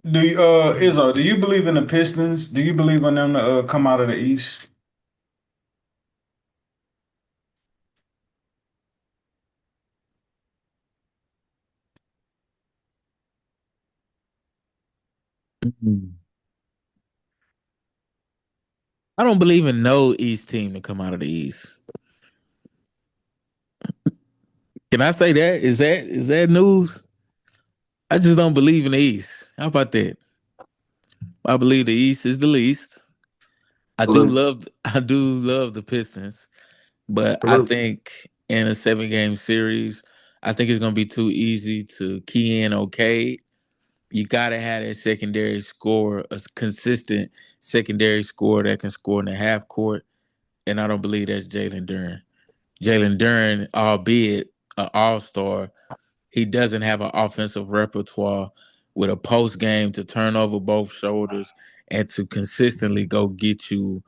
Do you, Izzo, do you believe in the Pistons? Do you believe in them to come out of the East? Mm. I don't believe in no East team to come out of the East. Can I say that? Is that news? I just don't believe in the East. How about that? I believe the East is the least. Salute, I do love the Pistons, but I salute. think in a 7 game series, I think it's gonna be too easy to key in okay. You gotta have a secondary score, a consistent secondary score that can score in the half court. And I don't believe that's Jalen Duren. Jalen Duren, albeit an all-star, he doesn't have an offensive repertoire with a post game to turn over both shoulders and to consistently go get you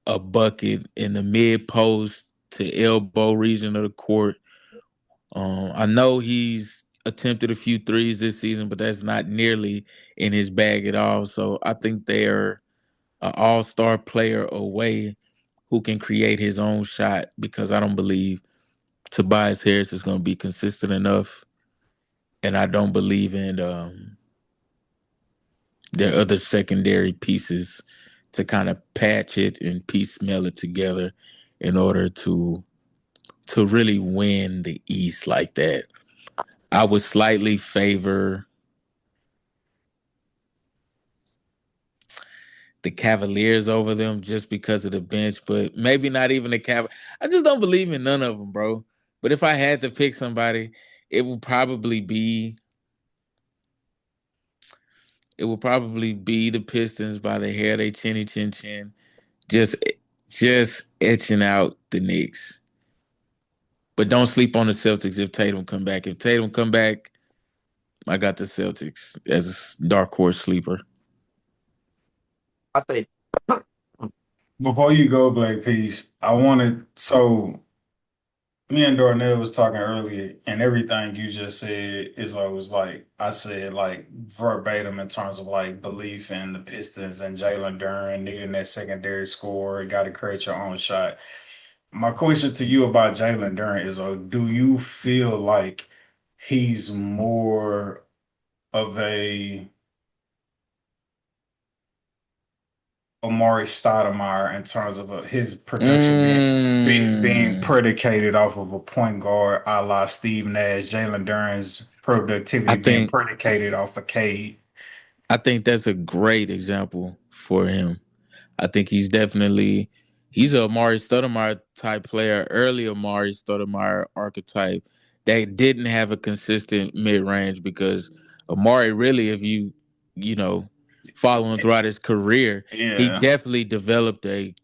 a bucket in the mid post to elbow region of the court. I know he's attempted a few threes this season, but that's not nearly in his bag at all. So I think they're an all-star player away who can create his own shot because I don't believe Tobias Harris is going to be consistent enough, and I don't believe in their other secondary pieces to kind of patch it and piecemeal it together in order to really win the East like that. I would slightly favor the Cavaliers over them just because of the bench, but maybe not even the Cav. I just don't believe in none of them, bro. But if I had to pick somebody, it would probably be it would probably be the Pistons by the hair they chinny chin chin, just just etching out the Knicks. But don't sleep on the Celtics if Tatum come back. If Tatum come back, I got the Celtics as a dark horse sleeper. I say, Before you go, Black Peace, I wanted so me and Darnell was talking earlier, and everything you just said is always like I said, like verbatim in terms of like belief in the Pistons and Jalen Duren needing that secondary score. Got to create your own shot. My question to you about Jalen Duren is, do you feel like he's more of a Amari Stoudemire in terms of his production being Mm, predicated off of a point guard a la Steve Nash, Jalen Duren's I productivity being think predicated off of Cade. I think that's a great example for him. I think he's a Amari Stoudemire type player, early Amari Stoudemire archetype that didn't have a consistent mid range because Amari really, if you know, following throughout his career, he Yeah, definitely developed a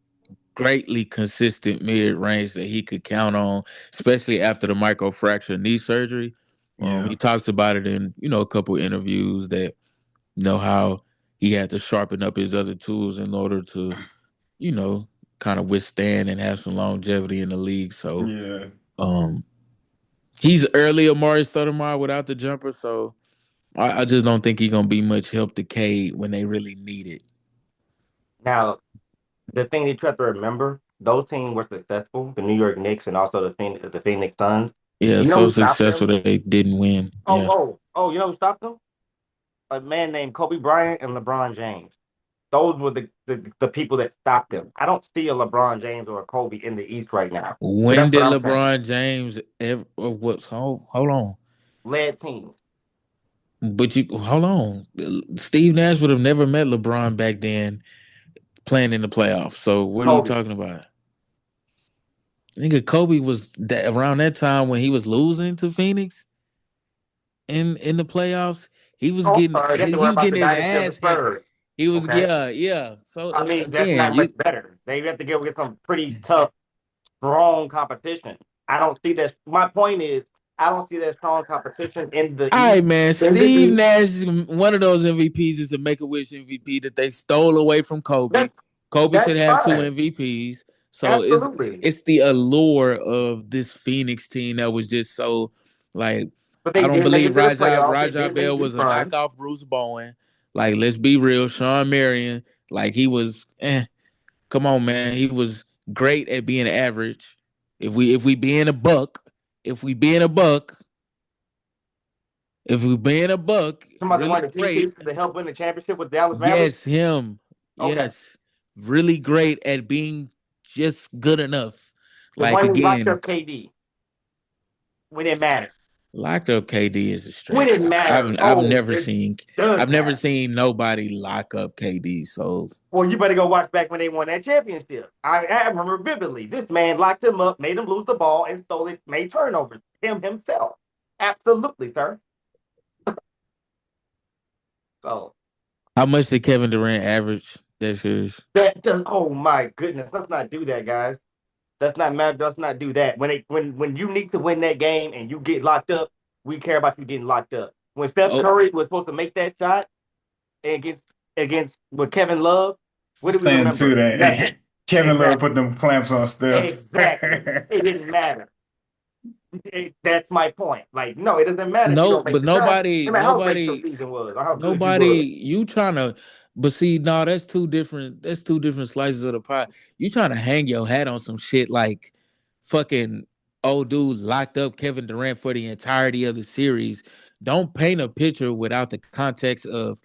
greatly consistent mid range that he could count on, especially after the microfracture knee surgery. yeah, He talks about it in a couple interviews that how he had to sharpen up his other tools in order to you know, kind of withstand and have some longevity in the league. So yeah. um he's early Amari Stoudemire without the jumper, so I just don't think he's gonna be much help to Cade when they really need it. now, the thing that you have to remember, those teams were successful, the New York Knicks and also the Phoenix Suns. Yeah, You know so who stopped successful them? that they didn't win. Yeah. You know who stopped them? A man named Kobe Bryant and LeBron James. Those were the people that stopped them. I don't see a LeBron James or a Kobe in the East right now. So When that's what did I'm saying. LeBron James ever what's hold on. Led teams. But you hold on. Steve Nash would have never met LeBron back then playing in the playoffs. So what are you Kobe. talking about? Nigga, Kobe was around that time when he was losing to Phoenix in the playoffs. He was Oh, I'm getting sorry. They have to he worry was about the getting his dynasty of the ass handed. Spurs. He was Okay. yeah. So I mean, that's again, not you much better. They have to get with some pretty tough, strong competition. I don't see that. My point is, I don't see that strong competition in the all right, East. man. In the Steve East, Nash is one of those MVPs is a Make a Wish MVP that they stole away from Kobe. that's Kobe should that's have two fine. MVPs. So Absolutely. it's the allure of this Phoenix team that was just so like But I they don't did make believe it to the playoffs. They Rajah did make Bell deep was a runs. knockoff Bruce Bowen. Like, let's be real. Sean Marion, like he was come on, man. He was great at being average. If we being a buck, if we being a buck, if we being a buck, Somebody really won the 10 great. pieces to help win the championship with Dallas Mavericks. Yes, him. Okay. Yes. Really great at being just good enough. The Like one who locked again, up KD when it mattered. locked up KD is a When stretch. it mattered. I've Oh, never it seen does I've never matter. seen nobody lock up KD. So Well, you better go watch back when they won that championship. I remember vividly. This man locked him up, made him lose the ball, and stole it, made turnovers. Him himself. Absolutely, sir. So how much did Kevin Durant average that series? that does. Oh my goodness. Let's not do that, guys. Let's not matter. Let's not do that. When you need to win that game and you get locked up, we care about you getting locked up. When Steph Oh, Curry was supposed to make that shot against with Kevin Love, what do we Stand to remember? that. Nothing. Kevin Love Exactly. put them clamps on Steph. Exactly. It didn't matter. That's my point. Like, no, it doesn't matter if you no, don't make but the shot. No matter how great your nobody season was or how good you Nobody, was. you trying to, but see, no, that's two different. That's two different slices of the pie. You trying to hang your hat on some shit like fucking old dude locked up Kevin Durant for the entirety of the series. Don't paint a picture without the context of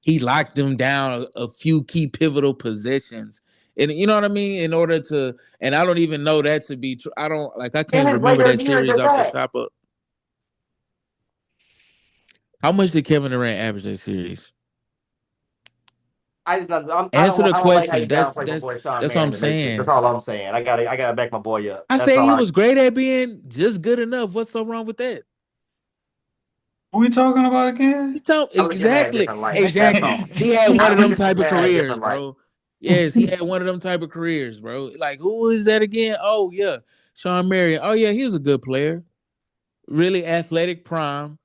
he locked them down a few key pivotal possessions. And you know what I mean? In order to, and I don't even know that to be true. I don't like. I In can't his remember later that years series at off the that. top of. How much did Kevin Durant average that series? I just not, Answer the I don't like how question. you downplay my boy Sean That's what I'm Marion. That's saying. all I'm saying. I gotta back my boy up. I That's said all he I. was great at being just good enough. What's so wrong with that? What we talking about You again? talk I look at man in a exactly, different light. That's exactly. all. He had one I of look them at this type of man in a careers, different light. bro. Yes, he had one of them type of careers, bro. Like who is that again? Oh yeah, Sean Marion. Oh yeah, he was a good player. Really athletic prime.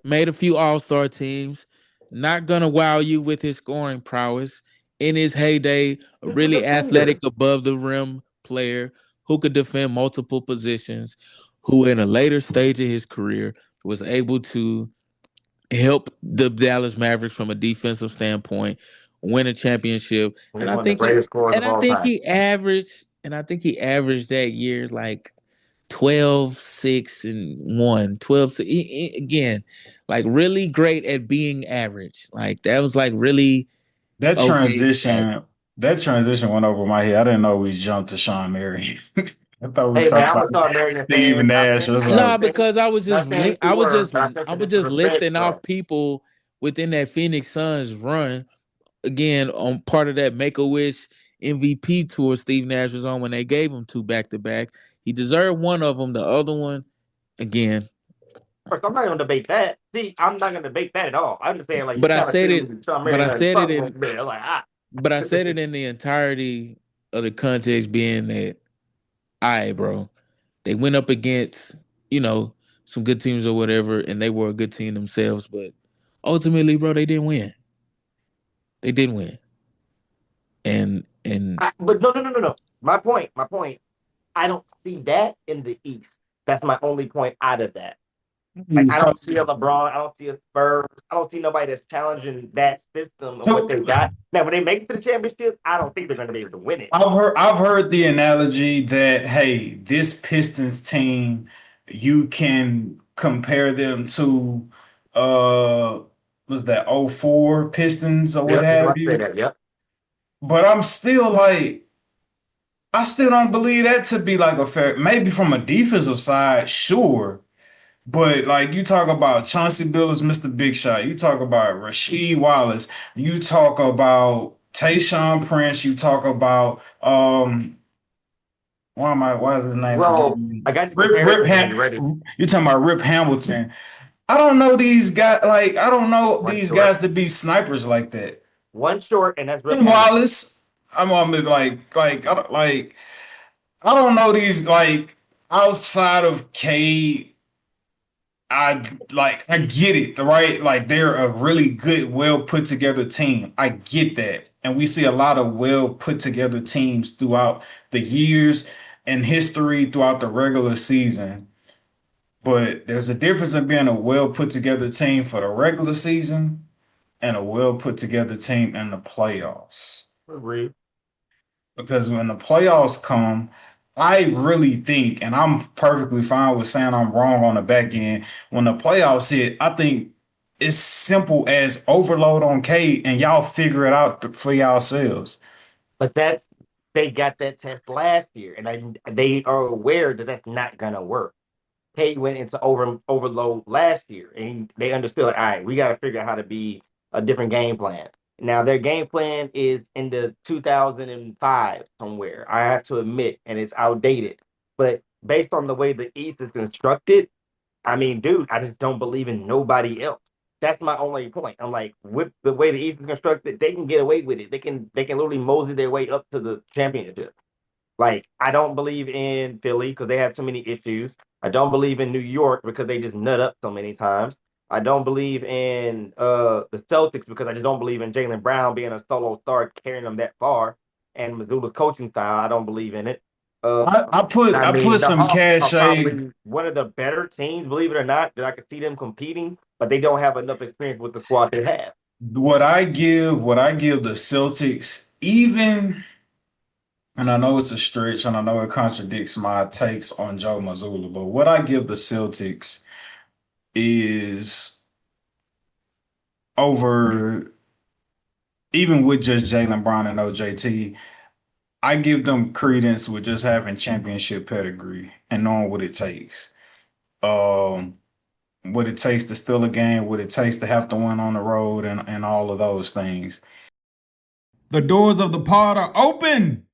Made a few All Star teams. Not gonna wow you with his scoring prowess. In his heyday, a He's a really defender. athletic above the rim player who could defend multiple positions, who in a later stage of his career was able to help the Dallas Mavericks from a defensive standpoint, win a championship. He's one of the greatest scorers of all time. I think he averaged that year like 12, 6, and 1. 12, 6. Again, like really great at being average. Like that was like really That okay stats. transition, that transition went over my head. I didn't know we jumped to Sean Marion. I thought we was Hey man, talking I'm about a Sean Marion Steve fan. Nash. It was Not Nah, like, saying because not saying two words, not I was saying just disrespect. listing So off people within that Phoenix Suns run again on part of that Make a Wish MVP tour Steve Nash was on when they gave him two back to back. He deserved one of them. The other one, again. first, I'm not gonna debate that. See, I'm not gonna debate that at all. I'm just saying like you But I kind of said it. threw Sean But I Marion under the said it bus a little in. bit. Like ah, But I said it in the entirety of the context being that, all right, bro, they went up against you know some good teams or whatever, and they were a good team themselves. But ultimately, bro, they didn't win. They didn't win. And but no. My point. I don't see that in the East. That's my only point out of that. Like I so, don't see a LeBron, I don't see a Spurs, I don't see nobody that's challenging that system of what so they got. Now, when they make it to the championship, I don't think they're going to be able to win it. I've heard the analogy that hey, this Pistons team, you can compare them to was that '04 Pistons or what Yep, just have about to say you. that. Yep. But I'm still like I still don't believe that to be like a fair maybe from a defensive side, sure. But like you talk about Chauncey Billups, Mr. Big Shot, you talk about Rasheed Wallace, you talk about Tayshaun Prince, you talk about why is his name Well, forgetting me? I got the comparison when you're ready. You talking about Rip Hamilton. I don't know these guys like I don't know One these short, guys to be snipers like that. one short, and that's Rip And Hamilton. Wallace, I'm I don't know these like outside of Cade. I get it, right? Like they're a really good, well put together team. I get that. And we see a lot of well put together teams throughout the years and history throughout the regular season. But there's a difference in being a well put together team for the regular season and a well put together team in the playoffs. Agreed. Because when the playoffs come, I really think, and I'm perfectly fine with saying I'm wrong on the back end. When the playoffs hit, I think it's simple as overload on Kate and y'all figure it out for yourselves. But they got that test last year, and they are aware that that's not gonna work. Cade went into overload last year, and they understood, all right, we got to figure out how to be a different game plan. Now their game plan is in the 2005 somewhere. I have to admit, and it's outdated. But based on the way the East is constructed, I mean, dude, I just don't believe in nobody else. That's my only point. I'm like, with the way the East is constructed, they can get away with it. They can literally mosey their way up to the championship. Like, I don't believe in Philly because they have too many issues. I don't believe in New York because they just nut up so many times. I don't believe in the Celtics because I just don't believe in Jalen Brown being a solo star carrying them that far. And Missoula's coaching style, I don't believe in it. Uh, I I mean, put the some Hawks are cachet. probably one of the better teams, believe it or not, that I could see them competing, but they don't have enough experience with the squad they have. What I give the Celtics, even, and I know it's a stretch, and I know it contradicts my takes on Joe Mazzulla, but what I give the Celtics is over, even with just Jalen Brown and OJT, I give them credence with just having championship pedigree and knowing what it takes. Um, what it takes to steal a game, what it takes to have to win on the road, and all of those things. The doors of the pod are open.